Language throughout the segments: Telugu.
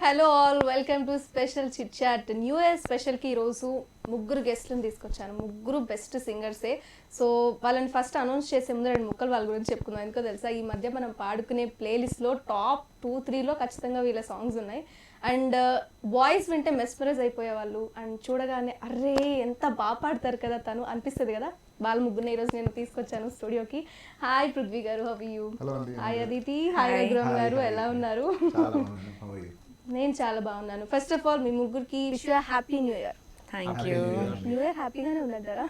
Hello all, welcome to special chit chat. New year స్పెషల్కి ఈరోజు ముగ్గురు గెస్ట్లను తీసుకొచ్చాను. ముగ్గురు బెస్ట్ సింగర్సే. సో వాళ్ళని ఫస్ట్ అనౌన్స్ చేసే ముందు 2 ముక్కలు వాళ్ళ గురించి చెప్పుకుందాం. ఎందుకో తెలుసా, ఈ మధ్య మనం పాడుకునే ప్లేలిస్ట్లో టాప్ 2-3లో ఖచ్చితంగా వీళ్ళ సాంగ్స్ ఉన్నాయి. అండ్ వాయిస్ వింటే మెస్మరైజ్ అయిపోయేవాళ్ళు. అండ్ చూడగానే అర్రే ఎంత బాగా పాడతారు కదా తను అనిపిస్తుంది కదా. వాళ్ళ ముగ్గురిని ఈరోజు నేను తీసుకొచ్చాను స్టూడియోకి. Hi Prithvi garu, how are you? Hi Aditi. Hi Raghuram garu, ఎలా ఉన్నారు? నేను చాలా బాగున్నాను. ఫస్ట్ ఆఫ్ ఆల్ మీ ముగ్గురికి wish you happy new year. Thank you. New year హ్యాపీగానే ఉందంటారా?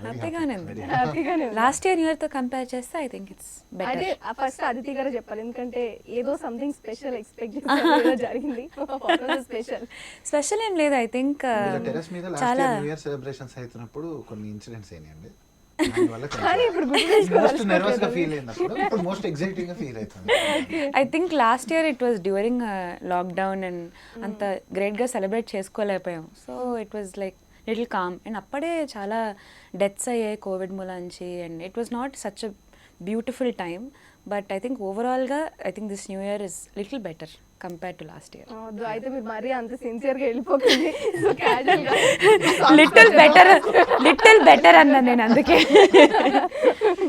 హ్యాపీగానే ఉంది. హ్యాపీగానే లాస్ట్ ఇయర్ న్యూ ఇయర్ తో కంపేర్ చేస్తే ఐ థింక్ ఇట్స్ అయితే బెటర్. ఫస్ట్ అదితి గారు చెప్పాలి, ఎందుకంటే ఏదో సంథింగ్ స్పెషల్ ఎక్స్పెక్ట్ చేసి జరిగింది. స్పెషల్ ఏం లేదు. ఐ థింక్ టెర్రస్ మీద లాస్ట్ చాలా న్యూ ఇయర్ సెలబ్రేషన్స్ అవుతున్నప్పుడు కొన్ని ఇన్సిడెంట్స్ అయినాయండి. కానీ ఇప్పుడు మోస్ట్ నర్వస్ గా ఫీల్ అయినప్పుడు ఇప్పుడు మోస్ట్ ఎక్సైటింగ్ గా ఫీల్ అవుతుంది. I think last year it was during lockdown and అంత గ్రేట్ గా సెలబ్రేట్ చేసుకోలేకపోయాం. So it was like little calm. And అప్పుడే చాలా డెత్స్ అయ్యాయి కోవిడ్ మూలాంచి. And it was not such a beautiful time. But I think ఓవరాల్గా I think this new year is little better compare to last year. అయితే మీరు మరీ అంత సిన్సియర్ గా వెళ్ళిపోతుంది. సో క్యాజువల్ గా లిటిల్ బెటర్ అన్నా నేను. అందుకే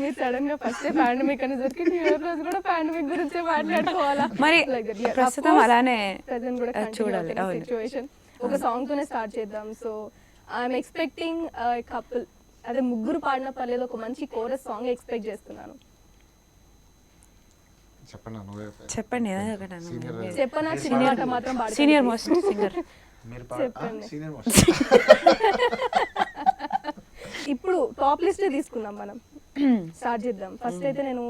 మీరు సడన్ గా ఫస్ట్ పాండమిక్ అనేసరికి న్యూ ఇయర్ రోజు కూడా పాండమిక్ గురించే మాట్లాడుకోవాలా? మరి ప్రస్తుతం అలానే ప్రెజెంట్ కూడా చూడాలి. సిచ్యువేషన్. ఒక సాంగ్ తోనే స్టార్ట్ చేద్దాం. సో ఐఎమ్ ఎక్స్పెక్టింగ్ కపుల్, అదే ముగ్గురు పాడిన పర్లేదు, ఒక మంచి కోరస్ సాంగ్ ఎక్స్పెక్ట్ చేస్తున్నాను. చెప్పండి. చెప్పనా? చిన్న మాట మాత్రం సీనియర్ మోస్ట్ సింగర్ మీరు చెప్పండి. సీనియర్ మోస్ట్ ఇప్పుడు టాప్ లిస్ట్ తీసుకుందాం, మనం స్టార్ట్ చేద్దాం. ఫస్ట్ అయితే నేను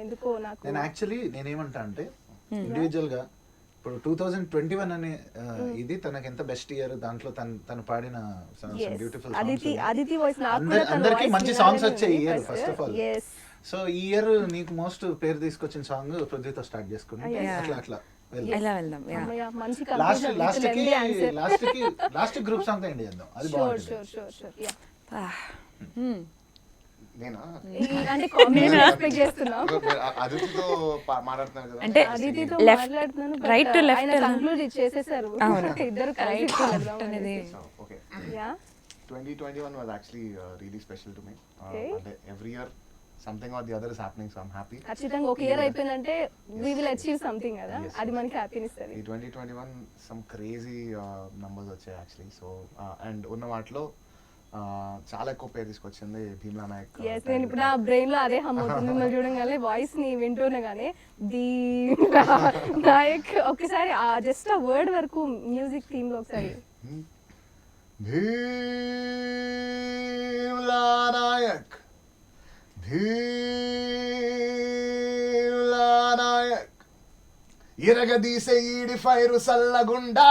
ఎందుకో నేను యాక్చువల్లీ నేనేమంటా అంటే ఇండివిజువల్ గా ఇప్పుడు 2021 అనే ఇది తనకి ఎంత బెస్ట్ ఇయర్, దాంట్లో తను పాడిన బ్యూటిఫుల్ అదితి వాయిస్ అందరికి మంచి సాంగ్స్ వచ్చే year first of all. So ఈ ఇయర్ నీకు మోస్ట్ పేరు తీసుకొచ్చిన సాంగ్ పృథ్వీతో స్టార్ట్ చేసుకుని అట్లా ఎలా వెళ్దాం. లాస్ట్ గ్రూప్ సాంగ్ తో ఎండ్ చేద్దాం. అది బాగుంటుంది. అంటే కాంబినేషన్ ఎక్స్పెక్ట్ చేస్తున్నా. అదితితో మాట్లాడుతున్నారు కదా, అంటే అదితితో మాట్లాడుతున్నాను, రైట్ టు లెఫ్ట్ ఆయన కంక్లూడ్ చేసేసారు. ఇద్దరు రైట్ టు లెఫ్ట్ అనేది. Okay. Yeah 2021 was actually really special to me. అంటే every year something or the other is happening, so I'm happy. ఖచ్చితంగా ఒక ఇయర్ అయిపోయిందంటే we will achieve something కదా, అది మనకి హ్యాపీనెస్ ఇస్తుంది. ఈ 2021 some crazy numbers వచ్చాయి యాక్చువల్లీ. సో అండ్ ఉన్న వాటిలో చాలా ఎక్కువ పేరు తీసుకొచ్చింది భీమ్లా నాయక్. నేను ఇప్పుడు నా బ్రెయిన్ లో అదే హమ్ అవుతుంది మిమ్మల్ని చూడగానే, వాయిస్ ని వింటూనగానే భీమ్లా నాయక్. ఒకసారి జస్ట్ ఆ వర్డ్ వరకు మ్యూజిక్ థీమ్ లో ఒకసారి. భీమ్లా నాయక్, భీమ్లా నాయక్, ఇరగదీసే ఈడి ఫైరు సల్లగుండా,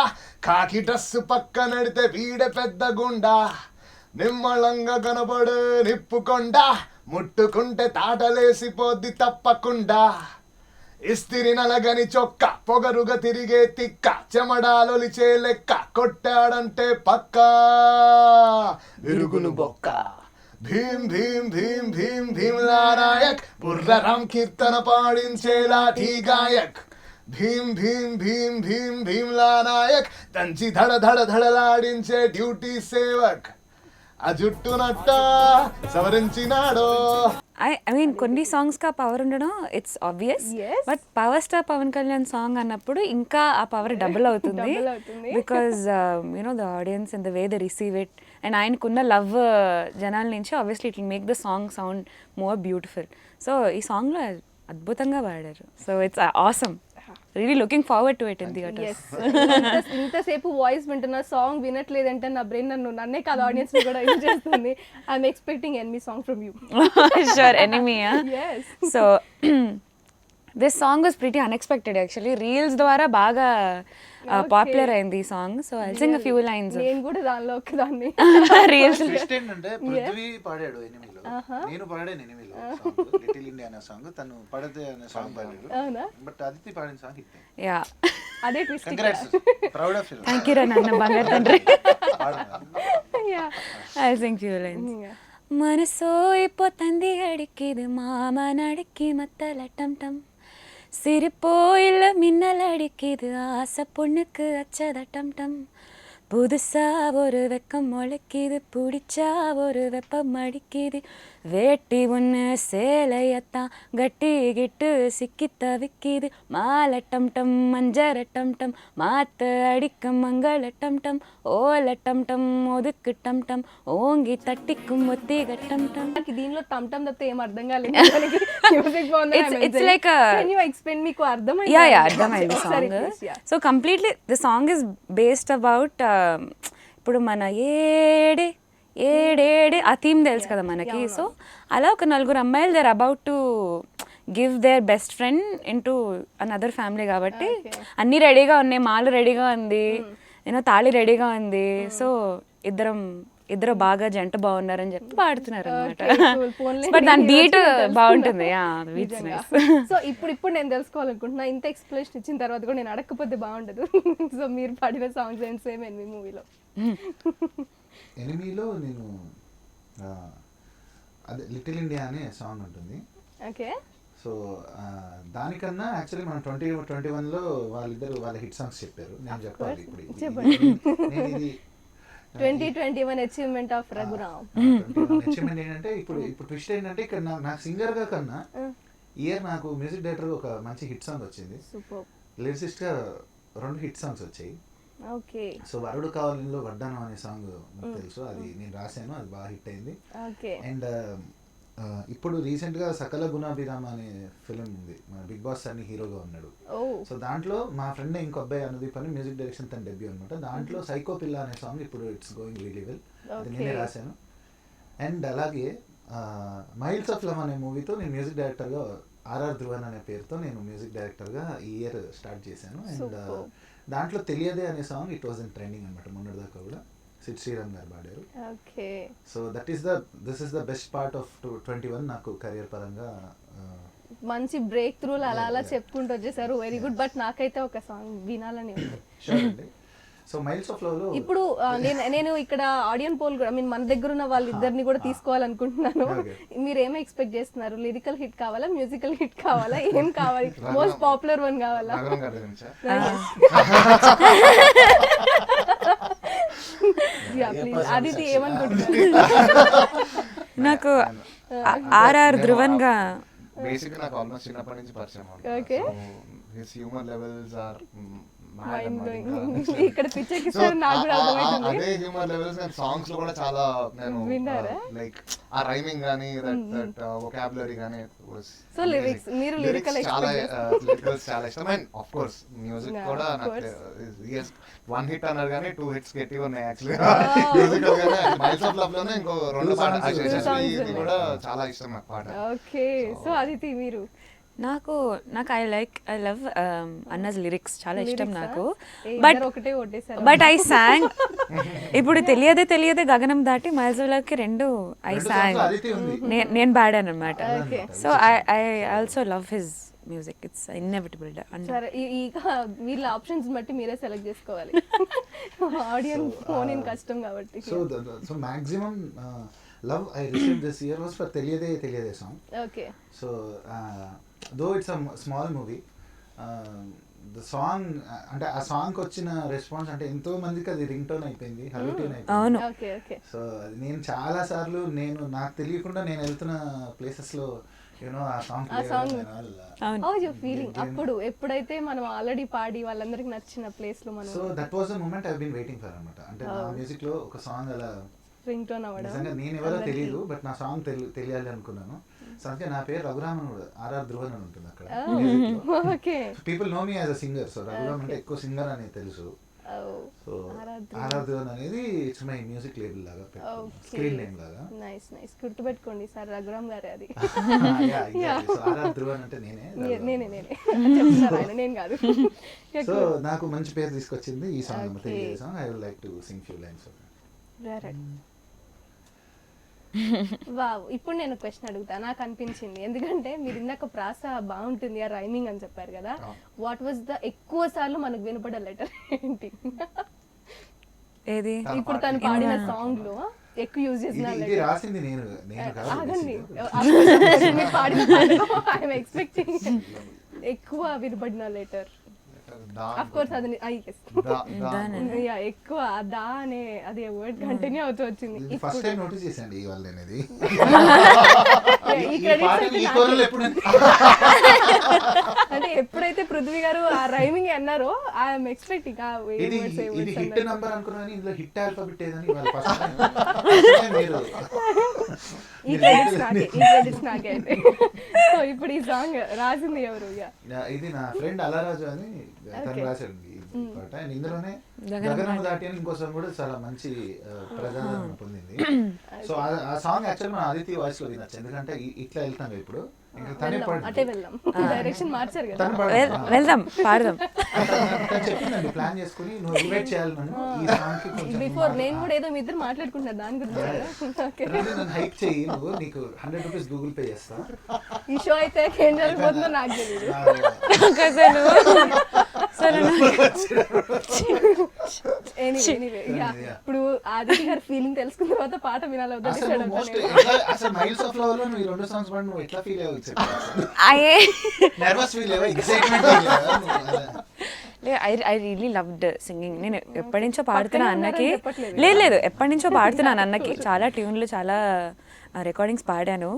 కాకి డ్రస్సు పక్క నడితే వీడే పెద్ద గుండా, నిమ్మళంగా కనబడే నిప్పుకొండ, ముట్టుకుంటే తాటలేసిపోద్ది తప్పకుండా, ఇస్తిరి నలగని చొక్క, పొగరుగా తిరిగే తిక్క, చెమడాలొలిచే లెక్క, కొట్టాడంటే పక్కా విరుగులు బొక్క. భీం భీం భీం భీం భీమ్లా నాయక్, బుర్ర రామ్ కీర్తన పాడించే లాఠీ గాయక్. భీం భీం భీం భీం భీమ్లా నాయక్, దంచి ధడ ధడ ధడలాడించే డ్యూటీ సేవక్, ఆ జుట్టునట్ట సవరించినాడో. ఐ మీన్ కొన్ని సాంగ్స్ కా పవర్ ఉండడం it's obvious. But power star Pawan Kalyan song అన్నప్పుడు ఇంకా ఆ పవర్ డబుల్ అవుతుంది. Because you know the audience and the way the receive it and ఆయనకున్న లవ్ జనాల నుంచి obviously it will make the song sound more beautiful. So ఈ సాంగ్లో అద్భుతంగా పాడారు. So it's awesome. Really looking forward to it in theatres. ఇంతసేపు వాయిస్ వింటున్నా, సాంగ్ వినట్లేదంటే నా బ్రెయిన్ నన్నే కాదు ఆడియన్స్ ని కూడా యూజ్ చేస్తుంది. I'm expecting enemy song from you. Sure, enemy. So this song was pretty unexpected actually. Reels ద్వారా బాగా పాపులర్ అయింది ఈ song. So I sing a few lines. నేను కూడా దానిలో ఒకదాన్ని. రీల్స్ ఏంటంటే పృథ్వీ పాడాడు ఎనిమిలో, నేను పాడాను ఎనిమిలో లిటిల్ ఇండియా అనే సాంగ్, తను పడతే అనే సాంగ్ పాడాడు. బట్ అదితి పాడిన సాంగ్ హిట్. యా, అదే twist. Congrats, proud of you. Thank you రా నాన్న బంగారు తండ్రి. I sing few lines. మనసోయిపోతంది అడికిది మామ నడికి మత్తల టం టం, சிரிப்போயில மின்னல் அடிக்குது ஆசை பொண்ணுக்கு அச்சத டம் டம் புதுசா ஒரு வெக்கம் முளைக்குது பிடிச்சா ஒரு வெப்பம் அடிக்குது வேட்டி ஒன்று சேலையத்தான் கட்டிக்கிட்டு சிக்கி தவிக்குது மாலை டம் டம் மஞ்சர டம் டம் மாத்த அடிக்கும் மங்கள டம் டம் ஓல டம் டம் ஒதுக்கு டம் டம் ஓங்கி தட்டிக்கும் ஒத்திக டம் டம். నాకు దీనిలో టమ్ టమ్ తప్పితే ఏం అర్థం కాలేదు. మ్యూజిక్ బాగుంది. It's like a Can you explain? మీకు అర్థమైందా? yeah అర్థమైంది ఒకసారి song. please, yeah. So completely the song is based about ఇప్పుడు మన ఏడే ఏడేడే ఆ థీమ్ తెలుసు కదా మనకి. సో అలా ఒక నలుగురు అమ్మాయిలు they're about to give their best friend into another family కాబట్టి అన్నీ రెడీగా ఉన్నాయి, మాలు రెడీగా ఉంది, నేను తాళి రెడీగా ఉంది. సో ఇద్దరు బాగా జంట బాగున్నారని చెప్పి పాడుతున్నారు అనమాట. బట్ దాని బీట్ బాగుంటుంది. సో ఇప్పుడు నేను తెలుసుకోవాలనుకుంటున్నా, ఇంత ఎక్స్ప్లెనేషన్ ఇచ్చిన తర్వాత కూడా నేను అడగకపోతే బాగుండదు. సో మీరు పాడిన సాంగ్స్ ఏంటి సేమ్ ఎనిమి మూవీలో? ఎనిమిలో నేను అదే లిటిల్ ఇండియా అనే సాంగ్ ఉంటుంది. ఓకే. సో దానికన్నా యాక్చువల్లీ మనం 2021లో వాళ్ళిద్దరు వాళ్ళ హిట్ సాంగ్స్ చెప్పారు. నేను చెప్పాలి ఇప్పుడు నేను ఇది 2021 అచీవ్మెంట్ ఆఫ్ రఘురామ్. అచీవ్మెంట్ ఏంటంటే ఇప్పుడు ట్విస్ట్ ఏంటంటే ఇక్కడ నాకు సింగర్ గా కన్నా ఇయర్ నాకు మ్యూజిక్ డైరెక్టర్ ఒక మంచి హిట్ సాంగ్ వచ్చింది. లిరిసిస్ట్ గా 2 హిట్ సాంగ్స్ వచ్చాయి. ఓకే. సో వరుడు కావాలిలో వడ్డానం అనే సాంగ్ తెలుసు, అది నేను రాశాను, అది బాగా హిట్ అయింది. అండ్ ఇప్పుడు రీసెంట్ గా సకల గుణాభిరామ అనే ఫిలిం ఉంది, మన బిగ్ బాస్ అని హీరోగా ఉన్నాడు. సో దాంట్లో మా ఫ్రెండ్ ఇంకో అబ్బాయి అనుదీప్ అని మ్యూజిక్ డైరెక్షన్ తన డెబ్యూ అనమాట. దాంట్లో సైకో పిల్ల అనే సాంగ్ ఇప్పుడు ఇట్స్ గోయింగ్ రియలీ వెల్, అది నేనే రాశాను. అండ్ అలాగే మైల్స్ ఆఫ్ లవ్ అనే మూవీతో నేను మ్యూజిక్ డైరెక్టర్గా ఆర్ఆర్ ధ్రువన్ అనే పేరుతో నేను మ్యూజిక్ డైరెక్టర్గా ఈ ఇయర్ స్టార్ట్ చేశాను. అండ్ దాంట్లో తెలియదే అనే song it was in trending అనమాట మొన్నటిదాకా కూడా. సిద్ శ్రీరామ్ గారు పాడారు. Okay. So this is the best part of 21 నాకు కెరియర్ పరంగా. మంచి బ్రేక్ త్రూలు అలా చెప్పుకుంటూ వచ్చేసారు. Very good. బట్ నాకైతే ఒక సాంగ్ వినాలని ఉంది. సో మైల్స్ ఆఫ్ లవ్ లో ఇప్పుడు నేను ఇక్కడ ఆడియన్ పోల్ కూడా మన దగ్గర ఉన్న వాళ్ళిద్దరిని కూడా తీసుకోవాలనుకుంటున్నాను. మీరు ఏమో ఎక్స్పెక్ట్ చేస్తున్నారు? లిరికల్ హిట్ కావాలా, మ్యూజికల్ హిట్ కావాలా, ఏం కావాలి? మోస్ట్ పాపులర్ వన్ కావాలా? అదితి ఏమనుకుంటున్నారు? నాకు ఆర్ఆర్ ధ్రువన్ గా బేసిక్ నాకు ఆల్మోస్ట్ చిన్నప్పటి నుంచి పరిచయం. Okay. His humour levels are ఇక్కడ పిచ్చెక్కిస్తారు. నాకు కూడా అర్థమవుతుంది. అదే హ్యూమర్ లెవెల్స్ నేను సాంగ్స్ లో కూడా చాలా నేను లైక్ ఆ రైమింగ్ గానీ దట్ వొకాబులరీ గానీ. సో లిరిక్స్ మీరు లిరికల్ చాలా లిరికల్స్ చాలా ఇష్టం. అండ్ ఆఫ్ కోర్స్ మ్యూజిక్ కూడా నాకు వన్ హిట్ అన్నారు కానీ 2 hits గట్టి ఉన్నాయి యాక్చువల్లీ మ్యూజికల్ గానే. మైల్స్ ఆఫ్ లవ్ లోనే ఇంకో 2 పాటలు ఇది కూడా చాలా ఇష్టం నాకు పాట. ఓకే. సో అదితి మీరు? నాకు ఐ లవ్ అన్నస్ లిరిక్స్ చాలా ఇష్టం నాకు. బట్ ఐ సాంగ్ ఇప్పుడు తెలియదే గగనం దాటి మైల్స్కి 2 ఐ సాంగ్ నేను పాడాను అనమాట. So I also love his music. It's inevitable. సరే, ఇక వీళ్ళ ఆప్షన్స్ బట్టి మీరే సెలెక్ట్ చేసుకోవాలి. ఆడియన్స్ ఫోన్ ఇన్ కష్టం కాబట్టి. So maximum love I received this year was for తెలియదే song. Okay. So though it's a small movie, the song అంటే ఆ సాంగ్ వచ్చిన రెస్పాన్స్ అంటే ఎంతో మందికి అది రింగ్ టోన్ అయిపోయింది, హలో ట్యూన్ అయిపోయింది. సో అది నేను చాలా సార్లు నాకు తెలియకుండా నేను వెళ్తున్న ప్లేసెస్ లో ఆ సాంగ్ ఫీలింగ్ అప్పుడు ఎప్పుడైతే మనం ఆల్రెడీ పాడి వాళ్ళందరికి నచ్చిన ప్లేస్ లో మనం. So that was the moment I been waiting for అన్నమాట. అంటే నా మ్యూజిక్ లో ఒక సాంగ్ అలా రింగ్ టోన్ అవ్వడం. నిజంగా నేను ఎవరో తెలియదు, బట్ నా సాంగ్ తెలియాలి అనుకున్నాను. సో అందుకే నా పేరు రఘురామన్, ఆర్ఆర్ ధ్రువన్ అని ఉంటుంది అక్కడ. People know me as a singer. So Raghuram అంటే ఎక్కువ సింగర్ అని తెలుసు. సో ఆర్ఆర్ ధ్రువన్ అనేది ఇట్స్ మై మ్యూజిక్ లేబుల్ లాగా, స్క్రీన్ నేమ్ లాగా. నైస్ గుర్తుపెట్టుకోండి సార్, రఘురామ్ గారే అది. సో ఆర్ఆర్ ధ్రువన్ అంటే నేనే చెప్తున్నారు ఆయన, నేను కాదు. సో నాకు మంచి పేరు తీసుకొచ్చింది ఈ సాంగ్, తెలియదు song. I would like to sing few lines. Wow. ఇప్పుడు నేను క్వశ్చన్ అడుగుతా. నాకు అనిపించింది, ఎందుకంటే మీరు ఇందాక ప్రాస బాగుంటుంది ఆ రైమింగ్ అని చెప్పారు కదా, వాట్ వాజ్ ద ఎక్కువ సార్లు మనకు వినపడే లెటర్ ఏంటి? ఏది ఇప్పుడు తను పాడిన సాంగ్ లో ఎక్కువ యూజ్ చేసిన ఇది రాసింది నేను ఆగండి. పాడిన ఐఎమ్ ఎక్స్పెక్టింగ్ ఎక్కువ వినబడిన లెటర్ ఆఫ్ కోర్స్ అది ఎక్కువ దా అనే అది వర్డ్ కంటిన్యూ అవుతూ వచ్చింది. ఫస్ట్ టైం నోటీస్ చేశాండి ఇవాళ అనేది. అంటే ఎప్పుడైతే పృథ్వీ గారు ఆ రైమింగ్ అన్నారో ఐఎమ్ ఎక్స్పెక్టింగ్ ఇది హిట్ నంబర్ అనుకున్నాను, ఇందులో హిట్ ఆల్ఫాబెట్ ఏదని ఇవాళ ఫస్ట్ మీరు ఈ క్రెడిట్స్ నాకే అయితే. సో ఇప్పుడు ఈ సాంగ్ రాసింది ఎవరు? ఇది నా ఫ్రెండ్ అలరాజు అని తను రాశాడు ఈ పాట. అండ్ ఇందులోనే గగనము దాటి అని ఇంకో సాంగ్ కూడా చాలా మంచి ప్రజాదరణ పొందింది. సో ఆ సాంగ్ యాక్చువల్ మన ఆదిత్య వాయిస్ లో వినొచ్చు, ఎందుకంటే ఇట్లా వెళ్తాం ఇప్పుడు. వెళ్దాం పాడదాం చెప్పిందండి ప్లాన్ చేసుకుని నువ్వు ఇన్వైట్ చేయాలి నన్ను ఈ సాంగ్ కి. బిఫోర్ నేను కూడా ఏదో మీ ఇద్దరు మాట్లాడుకుంటున్నారు దాని గురించి. నన్ను హైక్ చేయి, నువ్వు నీకు 100 రూపీస్ గూగుల్ పే చేస్తా. ఈ షో అయితే ఏం జరగబోతుందో నాకు తెలియదు. ఇప్పుడు ఆదిత్య గారి ఫీలింగ్ తెలుసుకున్న తర్వాత పాట వినాలి. అసలు మైల్స్ ఆఫ్ లవ్ లో నువ్వు ఈ 2 సాంగ్స్ పాడి నువ్వు ఎట్లా ఫీల్ అవ్వచ్చు? నర్వస్ ఫీల్ అవ్వ, excitement I really loved singing. నేను ఎప్పటి నుంచో పాడుతున్నా అన్నకి, లేదు ఎప్పటి నుంచో పాడుతున్నాను అన్నకి. చాలా ట్యూన్లు చాలా రికార్డింగ్స్ పాడాను.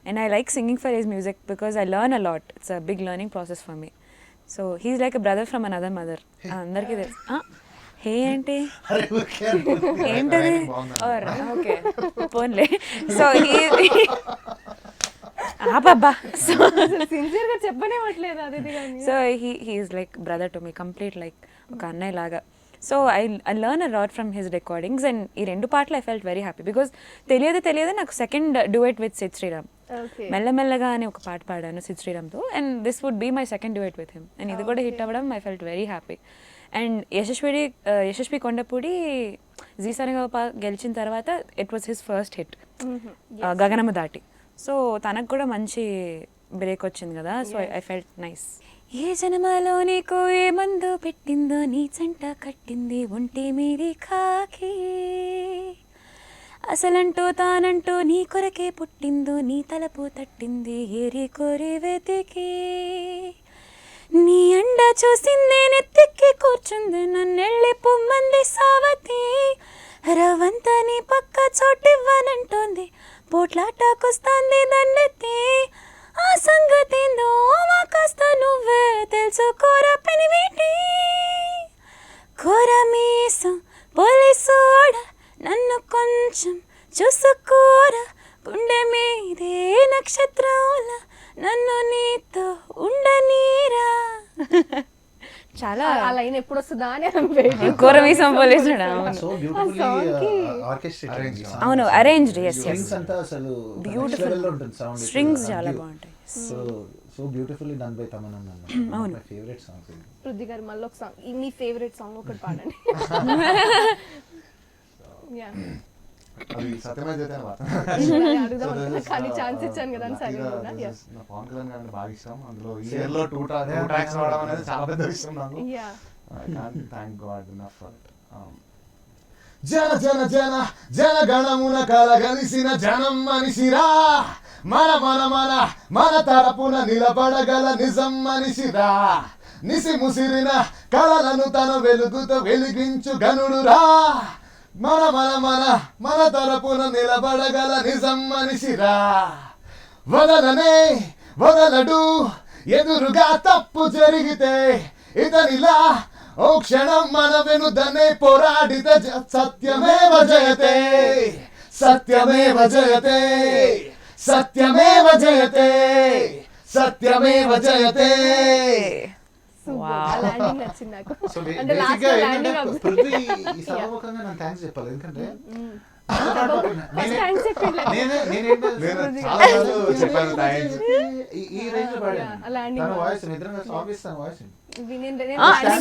And I like singing for his music because I learn a lot. It's a big learning process for me. So he's like a brother from another mother. అందరికీ తెలుసు. హే అంటే ఏంటది? ఓకే పోన్లే. సో ఆబాబా సిన్సియర్ గా చెప్పనేవట్లేదు ఆదిత్య గారిని. So he's like brother to me, complete like ఒక అన్నయ్య లాగా. So I learn a lot from his recordings. And ఈ 2 పాటలు I felt very happy because తెలియదు నాకు second duet with Sid Sriram. మెల్లమెల్లగా అని ఒక పాట పాడాను సిద్ శ్రీరామ్తో. And this would be my second duet with him. And ఇది కూడా హిట్ అవ్వడం I felt very happy. And Yashaswi Kondapudi Zee Saregamapa గెలిచిన తర్వాత it was his first hit గగనము దాటి. సో తనకు కూడా మంచి బ్రేక్ వచ్చింది కదా. So I felt nice. ఏ జన్మలో నీకు ఏ మందు పెట్టిందో నీ చెంట కట్టింది ఒంటి మీది కాకి, అసలంటూ తానంటూ నీ కొరకే పుట్టిందో నీ తలపు తట్టింది ఏరి కోరి వెతికి, నీ అండ చూసిందే నెత్తికి కూర్చుంది నన్నెళ్ళి పొమ్మంది సావతి, రవంతా నీ పక్క చోటివ్వనంటోంది పోట్లాటకొస్తాంది దన్నెత్తి, ఆ సంగతేందో మా కాస్త నువ్వే తెలుసుకోరా పెనివేటి, కూర మీసం పోలీసోడ నన్ను కొంచెం చూసుకోరా, గుండె మీదే నక్షత్రంలా నన్ను నీతో ఉండనీరా. చాలా ఆ లైన్ ఎప్పుడు వస్తుందా అని కూర మీసం పోలీసుడా. అవును అరేంజ్డ్. బ్యూటిఫుల్ స్ట్రింగ్స్ చాలా బాగుంటాయి. So beautifully done by Tamannaah. అవును మై ఫేవరెట్ సాంగ్స్. పృథ్వీ గారు మళ్ళీ ఒక సాంగ్, మీ ఫేవరెట్ సాంగ్ ఒకటి పాడండి. యా అది సత్యమే చేతే కానీ ఛాన్స్ ఇచ్చాను కదా సరే. పవన్ కళ్యాణ్ గారిని బాగా ఇష్టం. అందులో ఈ ఇయర్ లో 2 ట్రాక్స్ రావడం అనేది చాలా పెద్ద విషయం నాకు. I can't thank God enough for it. జన జన జన జన గణమున కలగలిసిన జనం మనిషిరా, మన మన మన మన తరపున నిలబడగల నిజం మనిషిరా, నిసి ముసిరిన కళలను తన వెలుగుతో వెలిగించు గనుడురా, మన మన మన మన తరపున నిలబడగల నిజం మనిషిరా, వదలనే వదలడు ఎదురుగా తప్పు జరిగితే ఇతనిలా ఓ క్షణం మన వెనుదనే పోరాడిత సత్యమేవ జయతే సత్యమేవ జయతే సత్యమేవ జయతే సత్యమేవ జయతే. నచ్చింది నాకు. పృథ్వీ ఈ సభాముఖంగా నేను థ్యాంక్స్ చెప్పాలి, ఎందుకంటే ఈ రేంజ్ లో పాడాను వాయిస్ నిద్రంగా సాంగ్ ఇస్తాను వాయిస్.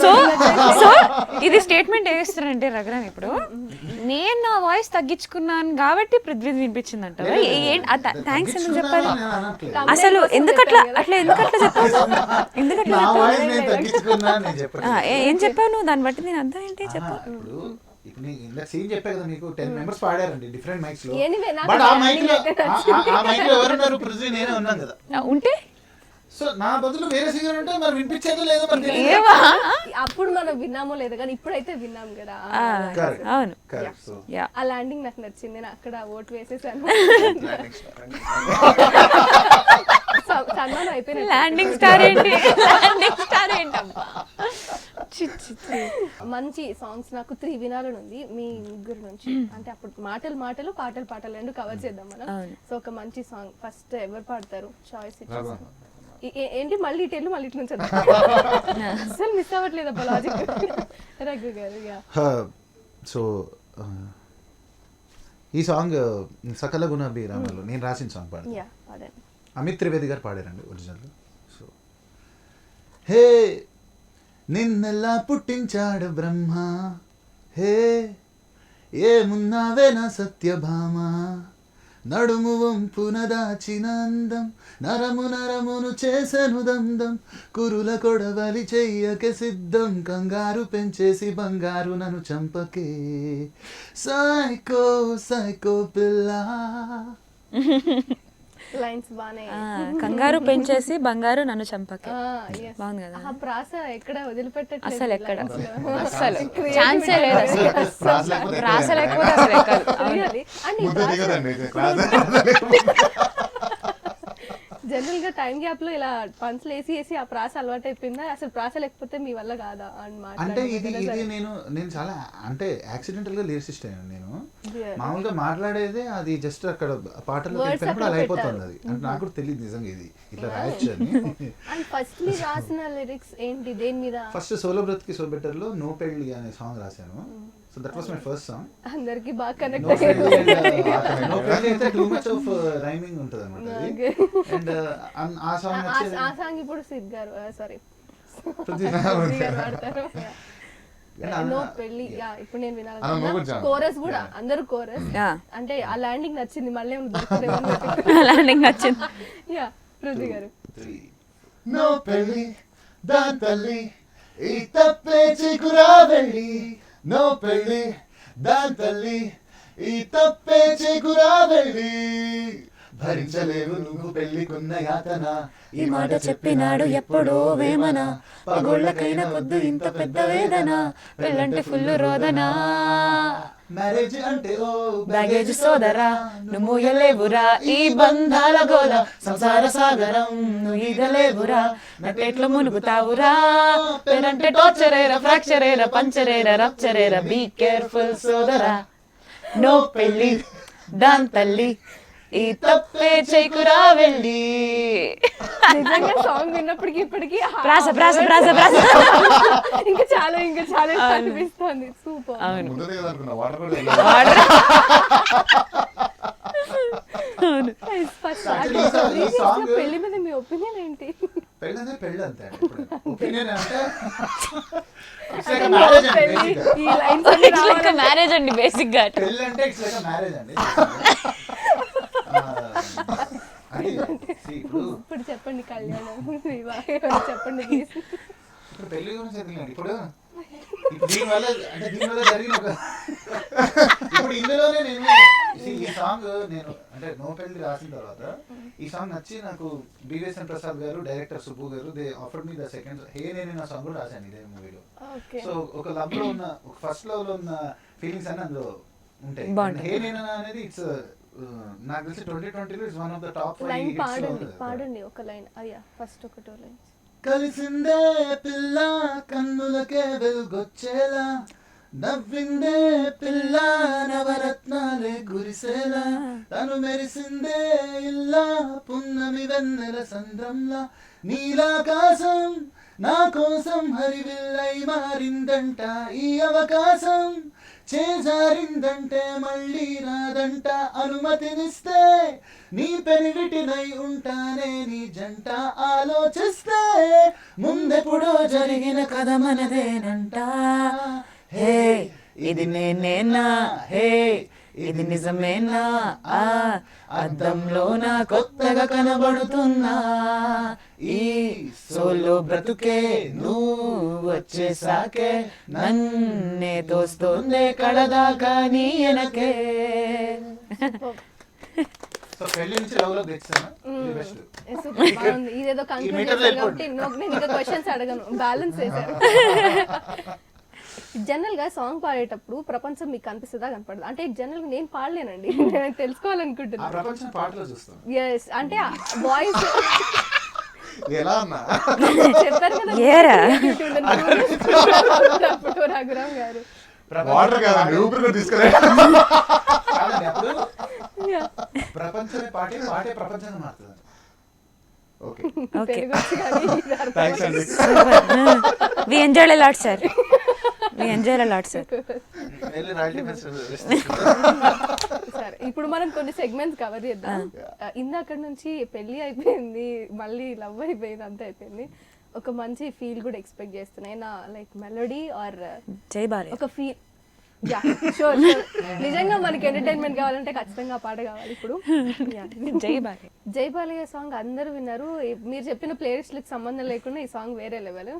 సో ఇది స్టేట్మెంట్ ఏమిస్తారంటే రఘురామ్, ఇప్పుడు నేను నా వాయిస్ తగ్గించుకున్నాను కాబట్టి పృథ్వీ వినిపించింది అంటారా? థ్యాంక్స్ ఎందుకు చెప్పాలి అసలు? ఎందుకట్లా చెప్పావు? ఎందుకట్లా ఏం చెప్పావు నువ్వు? దాన్ని బట్టి నేను అర్థం ఏంటి చెప్పు. సీన్ చెప్పా కదా మీకు, 10 మెంబర్స్ పాడారండి డిఫరెంట్ మైక్స్ లో. బట్ ఆ మైక్ లో ఎవరున్నారు? పృథ్వీ నేనే ఉన్నాను కదా. ఉంటే సో నా బదులు వేరే సింగర్ ఉంటే మరి వినిపించేదో లేదో మరి తెలియదు. ఏమా అప్పుడు మనం విన్నామో లేదు కానీ ఇప్పుడైతే విన్నాం కదా. Correct. అవును Correct. So, యా ఆ ల్యాండింగ్ నాకు నచ్చింది, నేను అక్కడ ఓటు వేసేసాను. సన్మానం అయిపోయిన ల్యాండింగ్ స్టార్ ఏంటి ల్యాండింగ్ స్టార్ ఏంటమ్మా మంచి సాంగ్స్ నాకు 3 వినాలని ఉంది మీ ముగ్గురు నుంచి. అంటే అప్పుడు మాటలు మాటలు పాటలు పాటలు రెండు కవర్ చేద్దాం మనం. సో ఒక మంచి సాంగ్ ఫస్ట్ ఎవరు పాడతారు? చాయిస్ ఇచ్చేసాను. ఏంటి మళ్ళీ ఇటు మళ్ళీ ఇటు నుంచి అసలు మిస్ అవ్వట్లేదు అబ్బా లాజిక్. రఘు గారు. సో ఈ సాంగ్ సకల గుణాభిరామలో నేను రాసిన సాంగ్ పాడాను. యా పాడండి. అమిత్ త్రివేది గారు పాడారండి ఒరిజినల్. సో హే నిన్నెలా పుట్టించాడు బ్రహ్మ, హే ఏమున్నావే నా సత్యభామ, నడుము వంపున దాచిన అందం, నరము నరమును చేసెను దందం, కురుల కొడవలి చెయ్యకే సిద్ధం, కంగారు పెంచేసి బంగారు నన్ను చంపకే, సైకో సైకో పిల్ల. లైన్స్ బానే. కంగారు పెంచేసి బంగారు నన్ను చంపకే. yes. బాగుంది కదా. ఆ ప్రాస ఎక్కడ వదిలిపెట్టట్లేదు అసలు ఎక్కడ lines లో. అసలు ఛాన్సే లేదు అసలు. ప్రాస లేకపోతే ప్రాస లేకపోతే అసలు ఎక్కదు. Really? And ఈ ముద్ద ప్రాస దిగదండి జనరల్ గా టైం గ్యాప్ లో ఇలా పంచులు వేసి ఆ ప్రాస అలవాటు అయిపోయిందా? అసలు ప్రాస లేకపోతే మీ వల్ల కాదా అని అంటే ఇది నేను చాలా అంటే యాక్సిడెంటల్ గా లిరిసిస్ట్ అయ్యాను నేను. మామూలుగా మాట్లాడేదే అది జస్ట్ అక్కడ పాటలో వెళ్ళిపోయినప్పుడు అలా అయిపోతుంది అది. అంటే నాకు కూడా తెలియదు నిజంగా ఇది ఇట్లా రాయొచ్చు అని. అండ్ ఫస్ట్ మీరు రాసిన లిరిక్స్ ఏంటి, దేని మీద? ఫస్ట్ సోలో బ్రత్కి సో బెటర్ లో నో పెళ్లి అనే సాంగ్ రాశాను. So that was my first song. అందరికి బాగా కనెక్ట్ నో పెళ్లి నో పెళ్లి అయితే టూ మచ్ ఆఫ్ రైమింగ్ ఉంటుంది అనమాట. అండ్ ఆ సాంగ్ వచ్చేది ఆ సాంగ్ ఇప్పుడు సిద్ గారు సారీ పృథ్వీ గారు పాడతారు. నో పెళ్లి ఇప్పుడు నేను అలా వినాలి. కొంచెం. కోరస్ కూడా అందరూ కోరస్. Yeah. అంటే ఆ ల్యాండింగ్ నచ్చింది, మళ్ళీ ఏమైనా దొరుకుతుందేమో. ల్యాండింగ్ నచ్చింది. యా పృథ్వీ గారు. నో పెళ్ళి దాని తల్లి ఈ తప్పే చికురా వెళ్ళి, నో పెళ్ళి దాని తల్లి ఈ తప్పే చికురా వెళ్ళి, భరించలేవు నువ్వు పెళ్లికున్న యాతన, ఈ మాట చెప్పినాడు ఎప్పుడో వేమన, పగోళ్ళకైనా పొద్దు ఇంత పెద్ద వేదన, పెళ్ళంటే ఫుల్ రోదన, మ్యారేజ్ అంటే ఓ బ్యాగేజ్ సోదరా నువ్వు మోయలేవురా ఈ బంధాల గోల, సంసార సాగరం నువ్వు ఈదలేవురా, నట్టేట్లో మునుగుతావురా, పెరంటే టార్చరేరా ఫ్రాక్చరేరా పంచరేరా రప్చరేరా, బీ కేర్ఫుల్ సోదరా, నో పెళ్ళి దాని తల్లి ఈ తప్పే చేయకురా వెళ్ళి. నిజంగా సాంగ్ విన్నప్పటికి ఇప్పటికి ప్రాస ప్రాస ప్రాస ప్రాస ఇంకా చాలా అనిపిస్తుంది. సూపర్. ముద్ద దిగదనుకున్నా వాటర్ కూడా పెళ్లి మీద మీ ఒపీనియన్ ఏంటి? పెళ్ళి అంటే పెళ్ళి అంతే. ఒపీనియన్ అంటే it's like a marriage అండి, పెళ్లి basic గా. ఈ లైన్స్ మ్యారేజ్ అండి బేసిక్ గా. పెళ్ళి అంటే ఇట్స్ లైక్ మ్యారేజ్ అండి. అంటే see, ఇప్పుడు చెప్పండి కళ్యాణం వివాహం చెప్పండి please. ఇప్పుడు పెళ్లి గురించి చదివినాడు. ఇప్పుడు దీనివల్ల జరిగిన ఒక ఇప్పుడు ఇందులోనే నేను ఈ సాంగ్ నేను అంటే నో పెళ్లి రాసిన తర్వాత ఈ సాంగ్ నచ్చి నాకు బివిఎస్ఎన్ ప్రసాద్ గారు, డైరెక్టర్ సుబ్బు గారు, they offered me the second hey నేను నా సాంగ్ కూడా రాశాను ఇదే మూవీలో. సో ఒక లవ్ లో ఉన్న ఒక ఫస్ట్ లవ్ లో ఉన్న ఫీలింగ్స్ అన్ని అందులో ఉంటాయి. హే నేను అనేది ఇట్స్ నాకు తెలిసి 2020లో it's one of the top 5 line hits. పాడండి ఒక లైన్. అయ్యా ఫస్ట్ ఒక 2 లైన్స్. కలిసిందే పిల్ల కన్నులకే వెలుగొచ్చేలా, నవ్విందే పిల్ల నవరత్నాలే కురిసేలా, తను మెరిసిందే ఇల్లా పున్నమి వెన్నెల సంద్రంలా, నీలాకాశం నా కోసం హరివిల్లై మారిందంట, ఈ అవకాశం చేజారిందంటే మళ్ళీ రాదంట, అనుమతినిస్తే నీ పెనివిటినై ఉంటానే నీ జంట, ఆలోచిస్తే ముందెప్పుడో జరిగిన కథ మనదేనంట, హే ఇది నేనేనా, హే ఇది నిజమేనా, ఆ అద్దంలో నా కొత్తగా కనబడుతున్నా, ఈ సోలో బ్రతుకే నువ్వు వచ్చేసాకే నన్నే తోస్తోందే కడదాకా నీ ఎనకే. సో పెళ్లి నుంచి లవ్ లో తెచ్చాను ఇది బెస్ట్. సూపర్ బాగుంది. ఇదేదో కంక్లూడ్ మీటర్లో చేశారు కాబట్టి నేను ఇంకా క్వశ్చన్స్ అడగను, బ్యాలెన్స్ చేశారు. జనరల్ గా సాంగ్ పాడేటప్పుడు ప్రపంచం మీకు కనిపిస్తుందా కనపడదు? అంటే జనరల్ గా నేను పాడలేనండి, నేను ఆ తెలుసుకోవాలనుకుంటున్నాను. ప్రపంచం పాటలో చూస్తాం. ఎస్ అంటే వాయిస్ ఎలా అన్నా చెప్పారు కదా ఏరా అప్పుడు రఘురామ్ గారు. వాటర్ కాదండి, ఊపిరి కూడా తీసుకోలేదు. కాదండి, అప్పుడు ప్రపంచమే పాటే పాటే ప్రపంచంగా మారుతుంది. ఓకే ఓకే తెలుగు వచ్చి కానీ ఇది అర్థం థ్యాంక్స్ అండి. We enjoy a lot sir, we enjoy a lot sir. వెళ్ళి రాయల్టీ ఫెస్టివల్ సరే ఇప్పుడు మనం కొన్ని సెగ్మెంట్స్ కవర్ చేద్దాం. ఇందాక నుంచి పెళ్లి అయిపోయింది, మళ్ళీ లవ్ అయిపోయింది, అంతా అయిపోయింది. ఒక మంచి ఫీల్ కూడా ఎక్స్పెక్ట్ చేస్తున్నాయి నా, లైక్ మెలోడీ ఆర్ జై బాలయ్య. ఒక ఫీల్. Yeah sure. నిజంగా మనకి ఎంటర్టైన్మెంట్ కావాలంటే ఖచ్చితంగా ఆ పాట కావాలి ఇప్పుడు. జై బాలయ్య. జై బాలయ్య సాంగ్ అందరూ విన్నారు. మీరు చెప్పిన ప్లేలిస్ట్లకు సంబంధం లేకుండా ఈ సాంగ్ వేరే లెవెల్.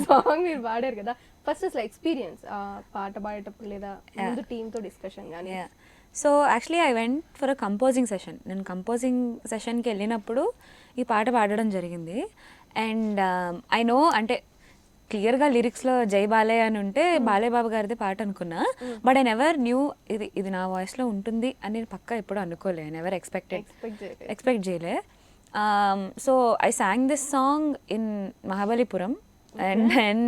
సాంగ్ మీరు పాడారు కదా, ఫస్ట్ అసలు ఎక్స్పీరియన్స్ పాట పాడేటప్పుడు లేదా ముందు టీంతో డిస్కషన్ కానీ? So actually I went for a composing session. నేను కంపోజింగ్ సెషన్కి వెళ్ళినప్పుడు ఈ పాట పాడడం జరిగింది. అండ్ ఐ నో అంటే క్లియర్గా లిరిక్స్లో జై బాలయ్య అని ఉంటే బాలయ్య బాబు గారిది పాట అనుకున్నా. బట్ ఐ నెవర్ న్యూ ఇది నా వాయిస్లో ఉంటుంది అని పక్కా ఎప్పుడు అనుకోలే. ఐ నెవర్ ఎక్స్పెక్ట్ చేయలే. So I sang this song in Mahabalipuram. And then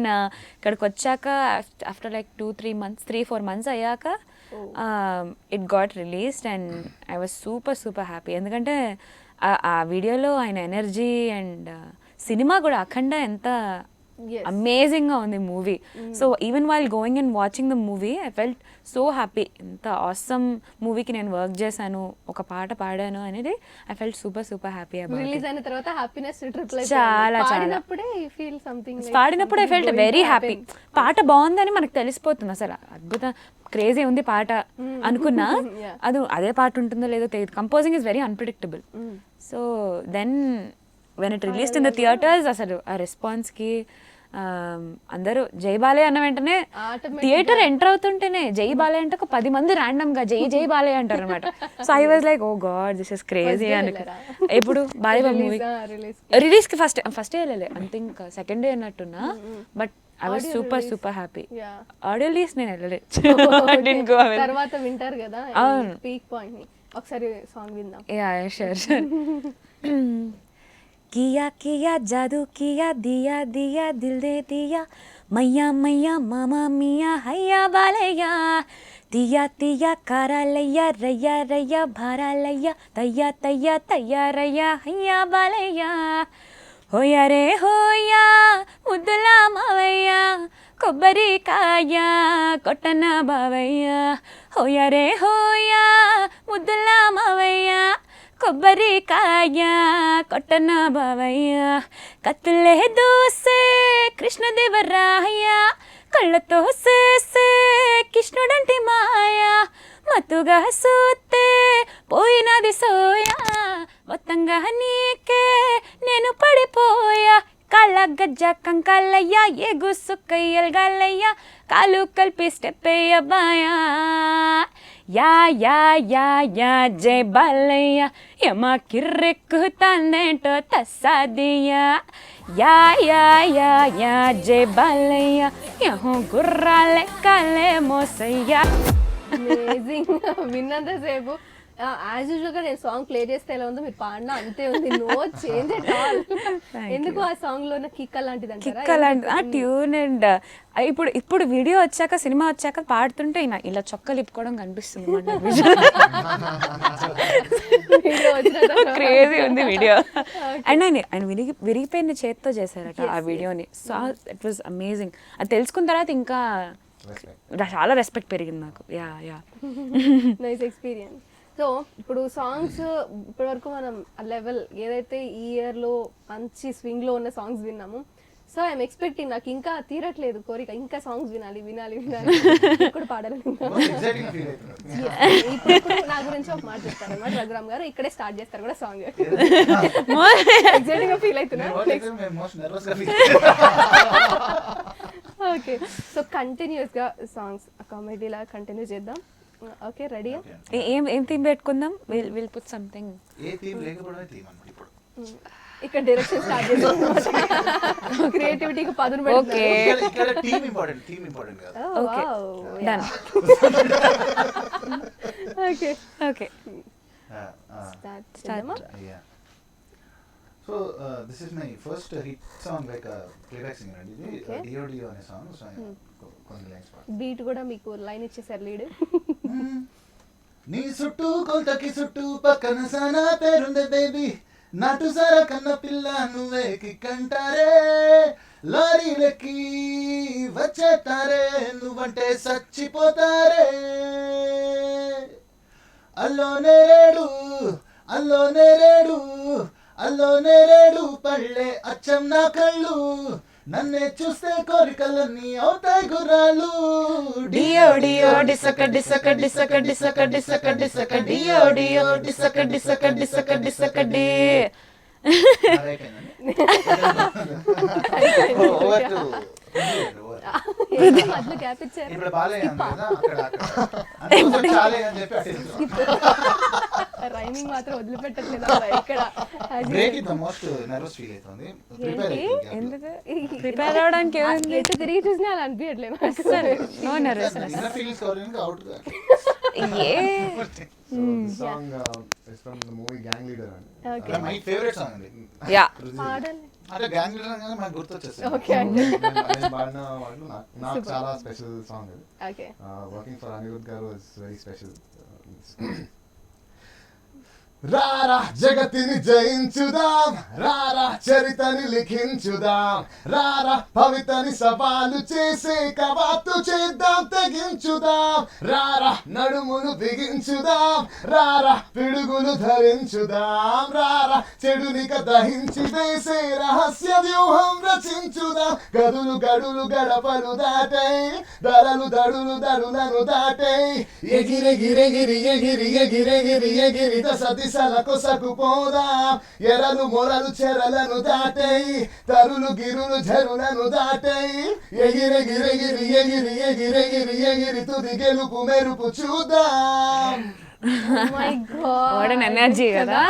ఇక్కడికి వచ్చాక ఆఫ్టర్ లైక్ 3-4 months అయ్యాక it got released and I was super happy. ఎందుకంటే ఆ వీడియోలో ఆయన ఎనర్జీ అండ్ సినిమా కూడా అఖండ ఎంత అమేజింగ్గా ఉంది movie. So even while going and watching the movie I felt so happy. ఎంత ఆసమ్ మూవీకి నేను వర్క్ చేశాను, ఒక పాట పాడాను అనేది I felt super happy. Release అయిన తర్వాత హ్యాపీనెస్ ట్రిపుల్ చాలా పాడినప్పుడే ఐ ఫీల్ సంథింగ్, పాడినప్పుడు ఐ ఫెల్ట్ వెరీ హ్యాపీ. పాట బాగుందని మనకు తెలిసిపోతుంది, అసలు అద్భుతం క్రేజీ ఉంది పాట అనుకున్నా. అదే పాట ఉంటుందో లేదో తెలియదు. Composing is very unpredictable. So then when it released in the theatres అసలు ఆ రెస్పాన్స్కి అందరూ జై బాలయ్య అన్న వెంటనే థియేటర్ ఎంటర్ అవుతుంటేనే జై బాలయ్య అంటే ఒక 10 మంది ర్యాండమ్గా జై బాలయ్య అంటారు అనమాట. So I was like oh god this is crazy అనుకో. ఎప్పుడు బాలయ్య మూవీ రిలీజ్కి ఫస్ట్ వెళ్ళలే, అంతే ఇంకా సెకండ్ డే అన్నట్టున్నా. But I was super happy. Audio release నేను వెళ్ళలేదు. తర్వాత వింటారు కదా పీక్ పాయింట్ ని, ఒకసారి సాంగ్ విందాం. Yeah sure. किया किया जादू किया दिया दिया दिल दे दिया मैया मैया मामा मिया हैया बालैया दिया दिया कारा लैया रैया रैया भारा लैया तैया तैया तैया रैया हैया बालैया होया रे होया मुद्दला मावैया కొబ్బరి కాయ కొట్టన బావయ్య హోయా రే హోయా ముద్దుల మావయ్య కొబ్బరి కాయ కొట్టన బావయ్య కత్తులే దూసే కృష్ణదేవరాయ కళ్ళతో సేసే కృష్ణుడంటి మాయ మత్తుగా సూతే పోయినది సోయా మొత్తంగా నీకే నేను పడిపోయా కాళ్ళ గజ్జ కంకాలయ్యా ఎగు సుక్కయ్యల్గాలయ్యా కాలు కలిపి స్టెప్ అయ్యబాయా యా యా యా యా జై బాలయ్య యమా కిర్రెక్కుతానేటో తస్సాదియా యా యా యా యా జై బాలయ్య యహో గుర్రాలే కాలే మోసయ్యా. అమేజింగ్. విన్నంతసేపు యాజ్ యూజువల్ గా నేను సాంగ్ ప్లే చేస్తే ఎలా ఉందో మీరు పాడినా అంతే ఉంది, నో చేంజ్ ఎట్ ఆల్. ఎందుకు ఆ సాంగ్ లో కిక్ అలాంటిది కిక్ అలాంటి ఆ ట్యూన్. అండ్ ఇప్పుడు వీడియో వచ్చాక సినిమా వచ్చాక పాడుతుంటే ఇలా చొక్కలు ఇప్పుకోవడం కనిపిస్తుంది. క్రేజీ ఉంది వీడియో. అండ్ ఆయన విరిగిపోయిన చేతితో చేశారట ఆ వీడియోని. So it was amazing. అది తెలుసుకున్న తర్వాత ఇంకా చాలా రెస్పెక్ట్ పెరిగింది నాకు. Yeah yeah nice experience. So ఇప్పుడు సాంగ్స్ ఇప్పటి వరకు మనం లెవెల్ ఏదైతే ఈ ఇయర్లో మంచి స్వింగ్లో ఉన్న సాంగ్స్ విన్నాము. సో ఐఎమ్ ఎక్స్పెక్టింగ్, నాకు ఇంకా తీరట్లేదు కోరిక, ఇంకా సాంగ్స్ వినాలి ఇప్పుడు పాడాలి. ఇప్పుడు నా గురించి ఒక మాట చెప్తారు అన్నమాట రఘురామ్ గారు, ఇక్కడే స్టార్ట్ చేస్తారు కూడా సాంగ్. ఎగ్జైటింగ్ గా ఫీల్ అవుతున్నా. ఓకే, సో కంటిన్యూస్ గా సాంగ్స్ కామెడీ లాగా కంటిన్యూ చేద్దాం. ఓకే రెడీయా? ఏం థీమ్ పెట్టుకుందాం? Will put something. A theme లేకపోవడమే థీమ్ అన్నమాట ఇప్పుడు. ఇక్కడ డైరెక్షన్ స్టార్ట్ చేస్తాం. క్రియేటివిటీకి పదును ఓకే ఇక్కడ థీమ్ ఇంపార్టెంట్ కదా. Okay done. Okay okay start Yeah. So this is my first hit song like a playback singer and ఇది DOD అనే సాంగ్. సో కొన్ని లైన్స్ పాడు. బీట్ కూడా మీకు లైన్ ఇచ్చేసారు లీడ్. నీ చుట్టూ కొలతకి చుట్టూ పక్కన సానా పేరుందే బేబీ, నాటు సారా కన్న పిల్ల నువ్వే కిక్కంటారే, లారీలకి వచ్చేతారే నువ్వంటే చచ్చిపోతారే, అల్లోనే రేడు పళ్ళే అచ్చం నా కళ్ళు, నన్నే చూస్తే కోరికలన్నీ అవుతాయి గుర్రాలు, డియో డియో డిసక డిసక డిసక డిసక డిసక డిసక డియో డియో డిసక డిసక డిసక డిసక డి. మధ్యలో గ్యాప్ ఇచ్చారు. ఇప్పుడు బాలే కదా అక్కడ చాలే అని చెప్పి రైమింగ్ మాత్రం వదిలిపెట్టట్లేదు ఇక్కడ. Break is the most nervous feel అవుతుంది. ఎందుకు ప్రిపేర్ అవడానికి ఏముంది? ఎటు తిరిగి చూసినా అలా అనిపించట్లేదు. No nervousness. Inner feelings covering out గా. So this song is from the movie Gang Leader. Okay my favourite song అండి. యా పాడాలి. అంటే గ్యాంగ్ లీడర్ అనగానే మనకు గుర్తొచ్చేస్తుంది. ఓకే నేను పాడిన వాళ్ళు నాకు చాలా స్పెషల్ సాంగ్ ఇది. ఓకే వర్కింగ్ ఫర్ అనిరుద్ గారు ఇస్ వెరీ స్పెషల్. రారా జగతిని జయించుదాం, రారా చరితని లిఖించుదాం, రారా భవితని సవాలు చేసే కవాతు చేద్దాం తెగించుదాం, రారా నడుమును బిగించుదాం, రారా పిడుగులు ధరించుదాం, రారా చెడునిక దహించి వేసే రహస్య వ్యూహం రచించుదాం, గదులు గడులు గడపలు దాటై దరలు దడులు దరులను దాటై ఎగిరెగిరెగిరి ఎగిరి ఎగిరెగిరి ఎగిరి దశ దిశలకు సకుపోదాం, ఎరలు మొరలు చెరలను దాటై తరులు గిరులు జరులను దాటై ఎగిరెగిరెగిరి ఎగిరి ఎగిరెగిరి ఎగిరి తుది గెలుపు మెరుపు చూద్దాం. My god what an energy కదా.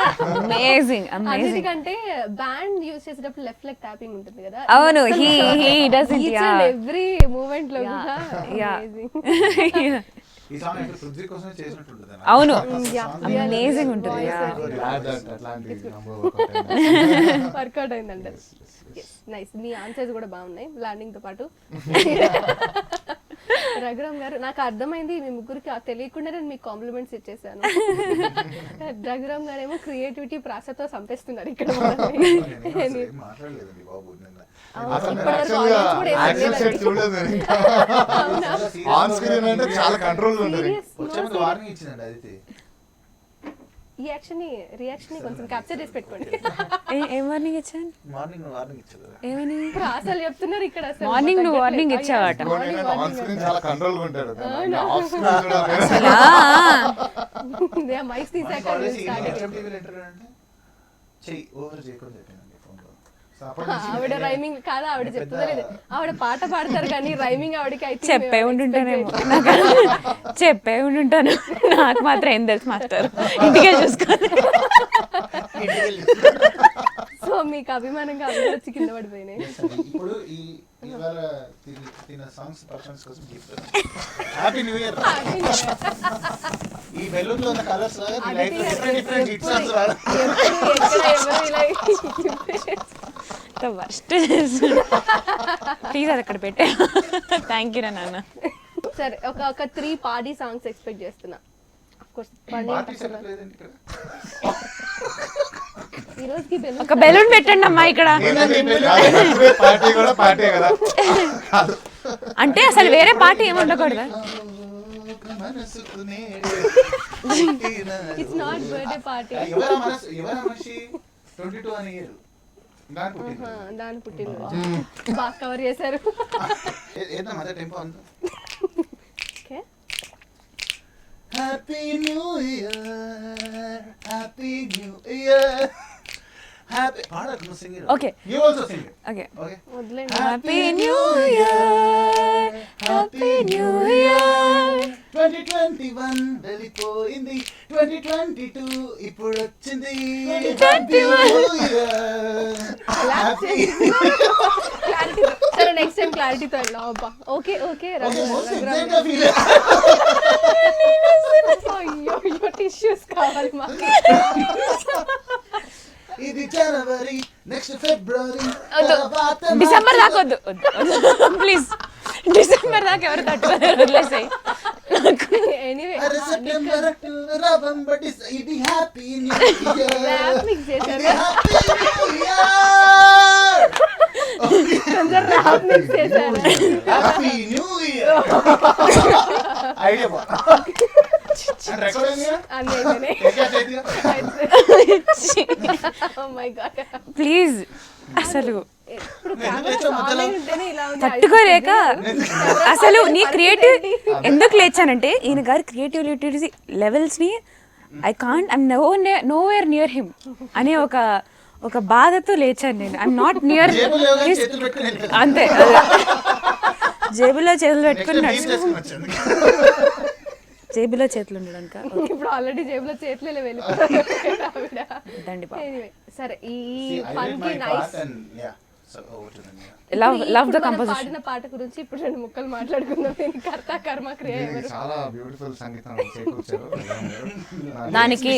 Amazing amazing. ఎందుకంటే బ్యాండ్ యూస్ చేసేటప్పుడు లెఫ్ట్ లెగ్ ట్యాపింగ్ ఉంటుంది కదా. అవును he does it. Yeah every moment లో కూడా యా ఈ సాంగ్ అంటే పృథ్వీ కోసమే చేసినట్టుంటది. అవును అమేజింగ్ ఉంటుంది. యా Glad that అట్లాంటి number వర్కౌట్ అయిందండి. నైస్. మీ ఆన్సర్స్ కూడా బాగున్నాయి ల్యాండింగ్ తో పాటు. రఘురామ్ గారు నాకు అర్థమైంది మీ ముగ్గురికి తెలియకుండానే మీకు కాంప్లిమెంట్స్ ఇచ్చేసాను. రఘురామ్ గారు ఏమో క్రియేటివిటీ ప్రాసతో సంపేస్తున్నారు ఇక్కడ. మాట్లాడలేదండి బాబు నిన్న. ఆన్ స్క్రీన్ అంటే చాలా కంట్రోల్ ఉంటుంది. వచ్చే ముందు వార్నింగ్ ఇచ్చిందండి అయితే. ఈ రియాక్షన్ కొంచెం క్యాప్చర్ చేసి పెట్టుకోండి. ఏం వార్నింగ్ ఇచ్చాను? వార్నింగ్ ఇచ్చారు. ఏమని అసలు చెప్తున్నారు ఇక్కడ. మార్నింగ్ నువ్వు వార్నింగ్ ఇచ్చావట. ఆన్ స్క్రీన్ చాలా కంట్రోల్ ఉంటాడు. ఆఫ్ స్క్రీన్ మైక్ తీసాక చెయ్యి ఓవర్ చేయకూడదు చెప్పానండి ఫోన్ లో. ఆవిడ రైమింగ్ కాదా, ఆవిడ చెప్తలేదు. ఆవిడ పాట పాడతారు కానీ రైమింగ్ ఆవిడకి అయితే చెప్పే ఉండుంటానేమో. చెప్పే ఉండుంటాను. నాకు మాత్రం ఏం తెలుసు మాస్టర్, ఇంటికే చూసుకోండి. సో మీకు అభిమానంగా అందరూ వచ్చి కింద పడిపోయినాయి. ఇప్పుడు ఇవాళ తిన సాంగ్స్ పర్ఫార్మెన్స్ కోసం గిఫ్ట్. Happy new year. ఈ బెలూన్ లో ఉన్న కలర్స్ లాగా ఈ లైట్ లో డిఫరెంట్ హిట్ సాంగ్స్ రావాలి. ఫస్ట్ ప్లీజ్ అది అక్కడ పెట్టే. థ్యాంక్ యూ నాన్న. సరే ఒక 3 పార్టీ సాంగ్స్ ఎక్స్పెక్ట్ చేస్తున్నా. ఆఫ్ కోర్స్ ఈ రోజుకి ఒక బెలూన్ పెట్టండి అమ్మా ఇక్కడ. పార్టీ కూడా పార్టీ కదా. అంటే అసలు వేరే పార్టీ ఏమి ఉండకూడదా? It's not birthday party. ఎవర మనిషి 22 అని ఇయర్ దాని పుట్టిన బాగా కవర్ చేశారు. ఏదైనా మదర్ టెంపో అంతా. Okay happy new year, happy new year, happy పాడకు sing it. Okay you also sing it. Okay okay వదిలేండి. Happy new year, happy new year. 2021 వెళ్ళిపోయింది, 2022 ఇప్పుడు వచ్చింది. సరే నెక్స్ట్ టైం క్లారిటీతో వెళ్దాం అబ్బా. ఓకే ఓకే అయ్యో టిష్యూస్ కావాలి మాకు. ఇది జనవరి, నెక్స్ట్ ఫిబ్రవరి, డిసెంబర్ దాకా వద్దు ప్లీజ్, డిసెంబర్ దాకా ఎవరు తట్టుకోలేరు, వదిలేసాయి. ఎనీవే సెప్టెంబర్, అక్టోబర్, నవంబర్, ఇది happy new year. Rap mix చేశారు, ర్యాప్ మిక్స్ చేశారు. Happy new year. ఐడియా బా ప్లీజ్. అసలు తట్టుకోలేక అసలు నీ క్రియేటివ్ ఎందుకు లేచానంటే ఈయన గారి క్రియేటివిటీ లెవెల్స్ని I can't I'm know where near him అనే ఒక బాధతో లేచాను నేను. ఐఎమ్ నాట్ నియర్, అంతే. జేబులో చేతులు పెట్టుకుని జేబులో చేతులు ఉండడానిక. ఇప్పుడు ఆల్రెడీ జేబులో చేతులు వెళ్ళిపోయాడు. సరే ఈ ఫన్కి నైస్ లవ్ ద కంపోజిషన్. పాడిన పాట గురించి ఇప్పుడు 2 ముక్కలు మాట్లాడుకుందాం. దీని కర్త కర్మ క్రియ ఎవరు? చాలా బ్యూటిఫుల్ సంగీతం చేకూర్చారు. దానికి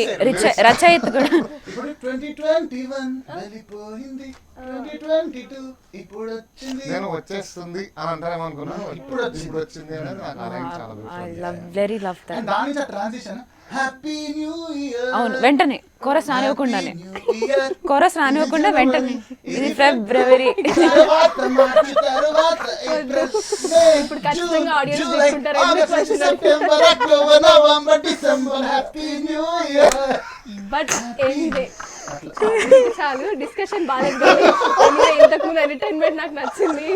రచయిత కూడా. ఇప్పుడు 2021 వెళ్ళిపోయింది, 2022 ఇప్పుడు వచ్చింది. నేను వచ్చేస్తుంది అని అంటారేమనుకున్నాను, ఇప్పుడు వచ్చింది అనేది నాకు ఆ లైన్ చాలా బ్యూటిఫుల్. Very love that. దాని నుంచి ట్రాన్సిషన్ హ్యాపీ న్యూ ఇయర్. అవును, వెంటనే కోరస్ రానివ్వకుండానే, కోరస్ రానివ్వకుండా వెంటనే ఇది ఫిబ్రవరి. ఇప్పుడు ఖచ్చితంగా ఆడియన్స్ తీసుకుంటారు. September, October, November, December, happy new year. But anyway చాలు, డిస్కషన్ బాగాలేదు. ఇంతకు ముందు ఎంటర్టైన్మెంట్ నాకు నచ్చింది.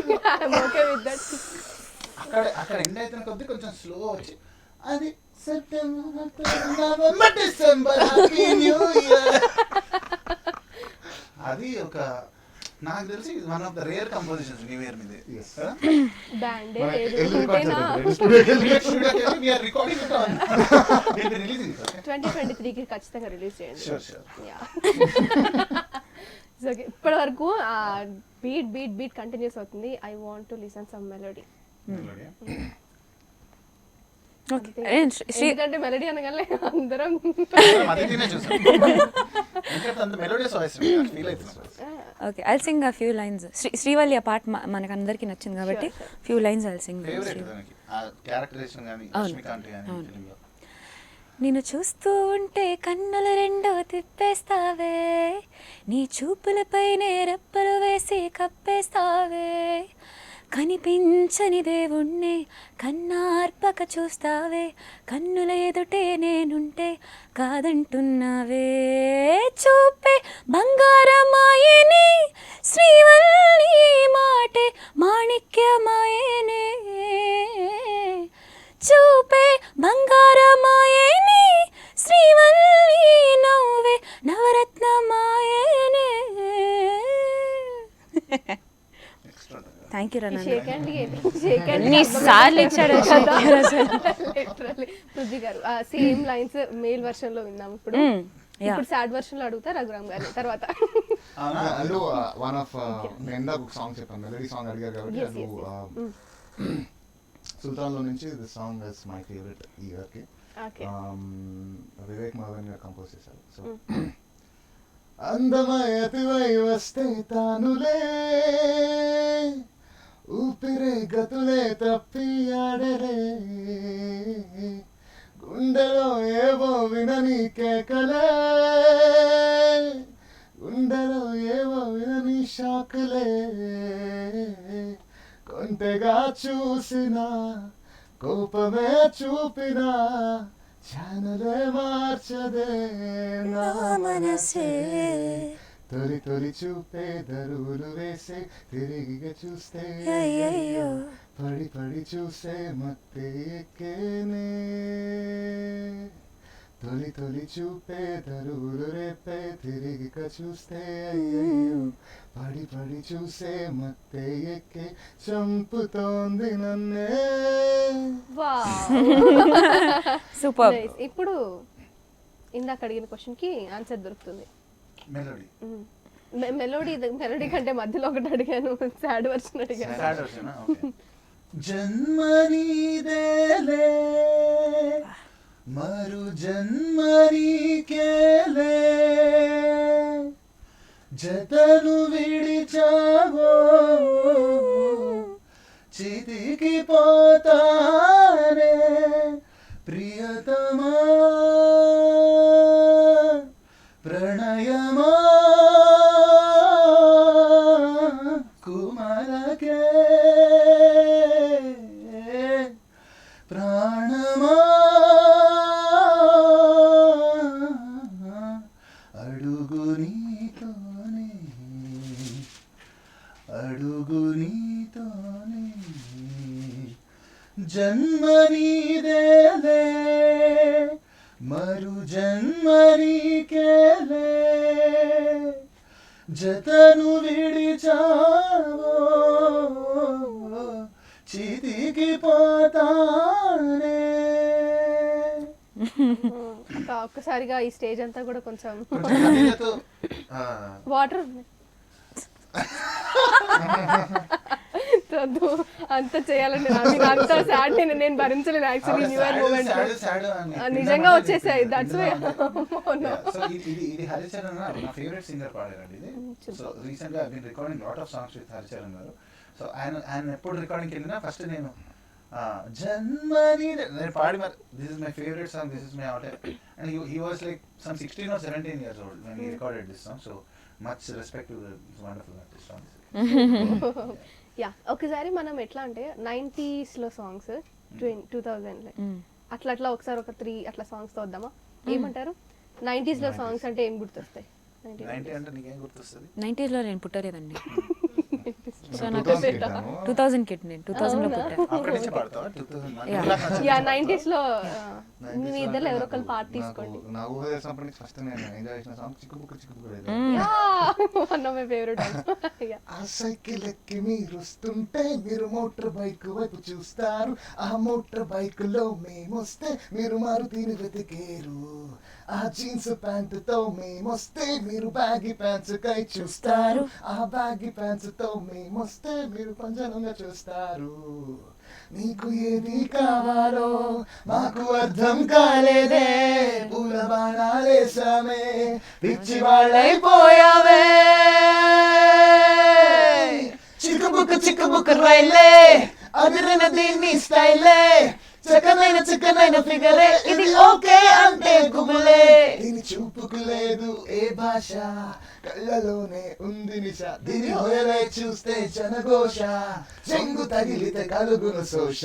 Okay with that. అక్కడ ఎండ్ అయిన కొద్ది కొంచెం స్లో వచ్చి అది September, November, December, happy new year. అది ఒక నాకు తెలిసి one of the rare compositions new year మీద. బ్యాండ్ రికార్డింగ్ 2023కి ఖచ్చితంగా రిలీజ్ చేయండి. ఓకే, ఇప్పటి వరకు బీట్ బీట్ బీట్ కంటిన్యూస్ అవుతుంది. I want to listen some melody. ఎందుకంటే మెలోడీ అనగానే అందరం okay, I'll Singh a few lines. Srivalli ఆ పాట మనకు అందరికి నచ్చింది కాబట్టి few lines I'll sing. నిన్ను చూస్తూ ఉంటే కన్నులు రెండో తిప్పేస్తావే, నీ చూపులపైనే రెప్పలు వేసి కప్పేస్తావే, కనిపించని దేవుణ్ణే కన్నార్పక చూస్తావే, కన్నుల ఎదుటే నేనుంటే కాదంటున్నావే, చూపే బంగారమాయనే శ్రీవల్లి మాటే మాణిక్యమాయనే, చూపే బంగారమాయనే శ్రీవల్లి నవ్వే నవరత్నమాయనే. Thank you రన్నా. ఎన్నిసార్లు ఇచ్చాడు పృథ్వీ గారు. సేమ్ లైన్స్ మేల్ వర్షన్ లో విన్నాం. ఇప్పుడు ఇప్పుడు సాడ్ వర్షన్ లో అడుగుతా రఘురామ్ గారు తర్వాత. వన్ ఆఫ్ నేను ఒక సాంగ్ చెప్పాను, మెలోడీ సాంగ్ అడిగారు కాబట్టి అది సుల్తాన్ లో నుంచి the song is my favourite ఈ ఇయర్ కి. వివేక్ మోహన్ గారు కంపోజ్ చేశారు. సో అందమై అతివై వస్తే తానులే, ఊపిరే గతులే తప్పి ఆడరే, గుండెలో ఏవో వినని కేకలే, గుండెలో ఏవో వినని షాకులే, కొంటెగా చూసినా కోపమే చూపినా ఛానలే మార్చదే నా మనసే, తొలి తొలి చూపే దరువులు వేసే తిరిగిగా చూస్తే పడి పడి చూసే మత్తే ఎక్కేనే, తొలి తొలి చూపే తరువులు రేపే తిరిగిక చూస్తే అయ్యయ్యో పడి పడి చూసే మత్తే ఎక్కే చంపుతోంది నన్నే. సూపర్. ఇప్పుడు ఇందాక అడిగిన క్వశ్చన్ కి ఆన్సర్ దొరుకుతుంది. మెలోడీ మెలోడీ కంటే మధ్యలో ఒకటి అడిగాను, సాడ్ వర్షన్ అడిగాను. జన్మ నీదేలే మరు జన్మ నీకేలే జతను విడిచావో చితికి పోతానే ప్రియతమా ప్రణయమా కుమారకే ప్రాణమా అడుగు నీతోనే అడుగు నీతోనే జన్మ నీదేలే మరు జన్మ నీకేలే జతను విడిచావో చితికి పోతానే. ఒక్కసారిగా ఈ స్టేజ్ అంతా కూడా కొంచెం కన్నీళ్లతో, వాటర్ అంత చేయాలండి, అంత సాడ్ నేను భరించలేను యాక్చువల్లీ న్యూ ఇయర్ మూమెంట్ నిజంగా వచ్చేసాయి. దట్స్ వై ఇది హరిచరణ్ నా ఫేవరెట్ సింగర్ పాడారండి ఇది. సో రీసెంట్ గా been recording lot of songs with Haricharan garu. So ఆయన ఎప్పుడు రికార్డింగ్కి వెళ్ళినా ఫస్ట్ నేను జన్మని నేను పాడి మరి this is my favourite song, this is my all time. And he was like some 16 or 17 years old when he recorded this song. So much respect to this wonderful artist song. Yeah ఒకసారి మనం ఎట్లా అంటే 90s లో సాంగ్స్ 2000 అట్లా అట్లా ఒకసారి ఒక 3 అట్లా సాంగ్స్ తో వద్దామా? ఏమంటారు? 90s లో సాంగ్స్ అంటే ఏం గుర్తొస్తాయి? 90 అంటే నీకేం గుర్తొస్తుంది? 90s లో నేను పుట్టలేదండి. సో 2000 2000 కిడ్, నేను 2000 లో పుట్టాను. అప్పటి నుంచి పాడతావా? 2000 యా 90s లో మీ ఇద్దరు ఎవరో ఒకరు పార్ట్ తీసుకోండి. నా ఊహ చేసినప్పటి నుంచి ఫస్ట్ నేను ఎంజాయ్ చేసిన సాంగ్ చిక్కుబుక్కు చిక్కుబుక్కు. Yeah one of my favourite. Yeah ఆ సైకిల్ ఎక్కి మీరు వస్తుంటే మీరు మోటార్ బైక్ వైపు చూస్తారు, ఆ మోటార్ బైక్ లో మేమొస్తే మీరు మారుతిని వెతికేరు, ఆ జీన్స్ ప్యాంట్ తో మేమొస్తే మీరు బ్యాగీ ప్యాంట్స్ కై చూస్తారు, ఆ బ్యాగీ ప్యాంట్స్ తో మేమొస్తే మీరు పంజరంగా చూస్తారు. నీకు ఏది కావాలో మాకు అర్థం కాలేదే, పూల బాణాలేసామే పిచ్చి వాళ్ళైపోయావే, చిక్కుబుక్కు రైలే అదిరిన దీన్ని స్టైలే, చక్కనైన చిక్కనైన ఫిగరే ఇది ఓకే అంటే గుబులే, దీని చూపుకు లేదు ఏ భాష కళ్ళలోనే ఉంది నిశ, దీని హోయలే చూస్తే జనఘోష చెంగు తగిలితే కలుగును శోష.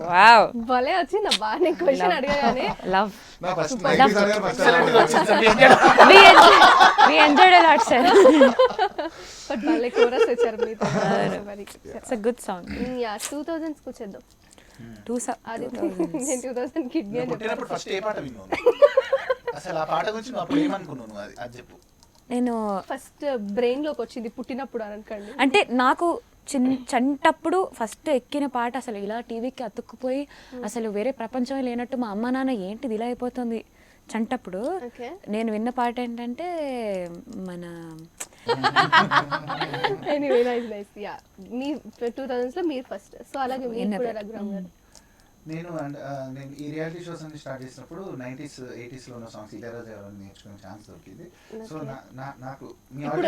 వావ్, భలే వచ్చింది అబ్బా. నేను క్వశ్చన్ అడిగానే లవ్. నా first We enjoyed a lot, sir. But భలే కోరస్ వచ్చారు మీతో. It's a good song. Yeah 2000s కు వచ్చేద్దాం. అది 2000s. నేను 2000 కిడ్ ని పుట్టినప్పుడు ఫస్ట్ ఏ పాట విన్నావు? అసలు ఆ పాట గురించి నువ్వు అప్పుడు ఏమనుకున్నావు? అది చెప్పు. నేను ఫస్ట్ బ్రెయిన్ లోకి వచ్చింది పుట్టినప్పుడు అనకండి. అంటే నాకు చంటప్పుడు ఫస్ట్ ఎక్కిన పాట అసలు ఇలా టీవీకి అతుక్కుపోయి అసలు వేరే ప్రపంచమే లేనట్టు మా అమ్మ నాన్న ఏంటిది ఇలా అయిపోతుంది చంటప్పుడు నేను విన్న పాట ఏంటంటే మన ఎనీవే నైస్ నైస్. యా మీ 2000s లో మీరు ఫస్ట్. సో అలాగే మీరు కూడా రఘురామ్ గారు. నేను ఈ రియాలిటీ షోస్ అన్ని స్టార్ట్ చేసినప్పుడు 90s 80s లో ఉన్న సాంగ్స్ ఇళయరాజా గారు నేర్చుకునే ఛాన్స్ దొరికింది. సో నాకు ఇప్పుడు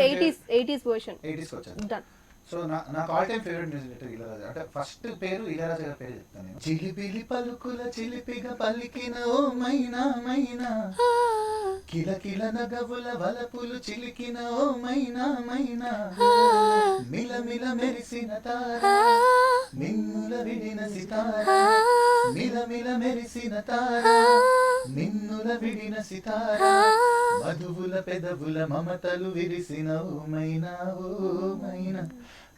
80s వర్షన్ 80s వచ్చాను. డన్. సో నాకు all time favourite music director Ilaiyaraaja. అంటే ఫస్ట్ పేరు ఇళయరాజా గారి పేరు చెప్తాను నేను. చిలిపిలి పలుకుల చిలిపిగా పలికిన ఓ మైనా మైనా, కిలకిల నగవుల వలపులు చిలికిన ఓ మైనా మైనా, మిలమిల మెరిసిన తార నిన్నుల విడిన సితార, మిలమిల మెరిసిన తార నిన్నుల విడిన సితార, మధువుల పెదవుల మమతలు విరిసిన ఓ మైనా ఓ మైనా,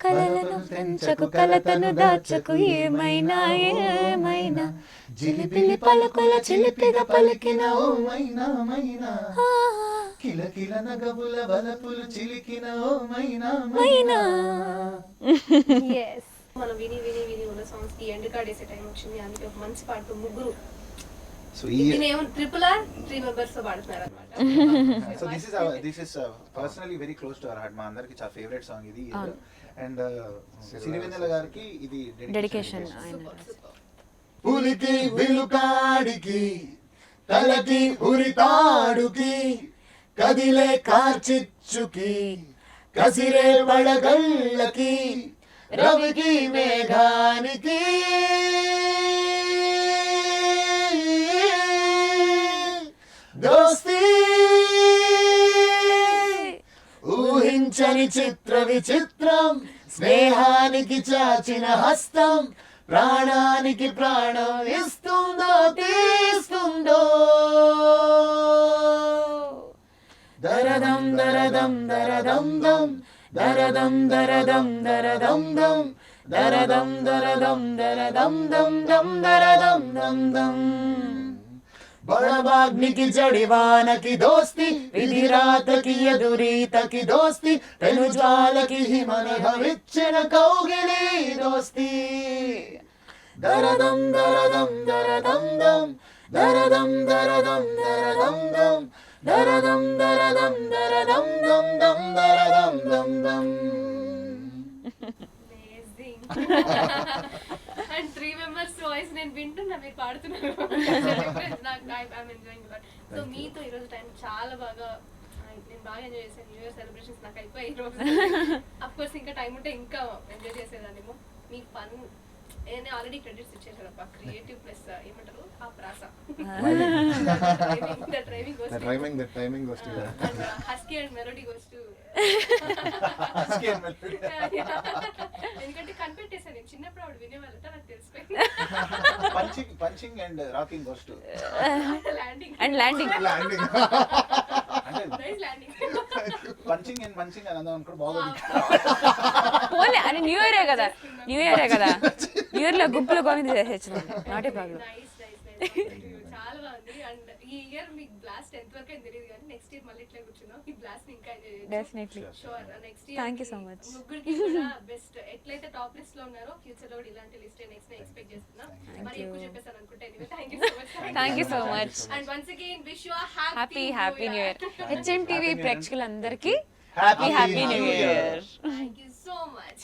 కలలను పెంచకు కలతను దాచకు ఏమైనా ఏమైనా, జిలిపిలి పలుకుల చిలిపిగా పలికిన ఓ మైనా మైనా, కిలకిల నగవుల వలపులు చిలికిన ఓ మైనా మైనా. ఎస్ మనం విని విని విని ఉన్న సాంగ్స్ కి ఎండ్ కార్డ్ వేసే టైం వచ్చింది. అందుకే ఒక మంచి పాట ముగ్గురు సో ఈ ఏమో ట్రిపుల్ ఆర్ 3 మెంబర్స్ తో పాడుతున్నారు అన్నమాట. So this is personally very close to our heart. మా అందరికి చాలా ఫేవరెట్ సాంగ్ ఇది. అండ్ సిరివెన్నెల గారికి ఇది డెడికేషన్ పులికి విలుకాడికి తలకి ఉరితాడుకి కదిలే కార్చిచ్చుకి కసిరే పడగళ్ళకి రవికి మేఘానికి దోస్తీ ఊహించని చిత్ర విచిత్రం స్నేహానికి చాచిన హస్తం ప్రాణానికి ప్రాణం ఇస్తుందో తీస్తుందో దరదం దరదం దరదం దం దరదం దరదం దరదం దం దరదం దరదం దరదం దం దం దరదం దం దం బడబాగ్నికి జడివానకి దోస్తి విధిరాతకి ఎదురీతకి దోస్తి పెనుజ్వాలకి హిమనభవిచ్చిన కౌగిలి దోస్తి దరదం దరదం దరదం దం దరదం దరదం దరదం దం దరదం దరదం దరదం దం దం దరదం దం దం. అండ్ 3 మెంబర్స్ వాయిస్ నేను వింటున్నా మీరు పాడుతున్నారు. సో మీతో ఈరోజు టైం చాలా బాగా నేను బాగా ఎంజాయ్ చేశాను. న్యూ ఇయర్ సెలబ్రేషన్స్ నాకు అయిపోయి ఈ రోజు. అఫ్ కోర్స్ ఇంకా టైం ఉంటే ఇంకా ఎంజాయ్ చేసేదాన్నేమో. మీ ఫన్ నేను ఆల్రెడీ క్రెడిట్స్ ఇచ్చేసారప్ప. క్రియేటివ్ ప్లస్ ఏమంటారు ఆ ప్రాస The timing goes to husky and melody goes to ఎందుకంటే కనిపెట్టేసాను నేను చిన్నప్పుడు ఆవిడ వినేవాళ్ళట నాకు తెలిసిపోయింది. Punching and rocking goes to landing and landing అంటే ల్యాండింగ్ పంచింగ్ అండ్ మంచింగ్ అని అందాం అనుకో బాగుంది. పోలే అని న్యూ ఇయరే కదా న్యూ ఇయర్ లో గుంపులో గోవింద చేసేచ్చు నాట్ ఏ ప్రాబ్లం. చాలా బాగుంది. అండ్ ఈ ఇయర్ మీకు బ్లాస్ట్ ఎంత వరకు అని తెలియదు కానీ నెక్స్ట్ ఇయర్ మళ్ళీ ఇట్లా కూర్చున్నాం. ఈ బ్లాస్ట్ ఇంకా ఎంజాయ్ చేయొచ్చు. Definitely sure. Next year Thank you so much. ముగ్గురికి కూడా బెస్ట్. ఎట్లయితే టాప్ లిస్ట్ లో ఉన్నారో ఫ్యూచర్ లో కూడా ఇలాంటి లిస్ట్ నెక్స్ట్ ఎక్స్పెక్ట్ చేస్తున్నా. మరి ఎక్కువ చెప్పేసాను అనుకుంటే anyway, thank you so much. Thank you so much. And once again wish you a happy new year. HMTV ప్రేక్షకులందరికీ Happy happy new year. Thank you so much.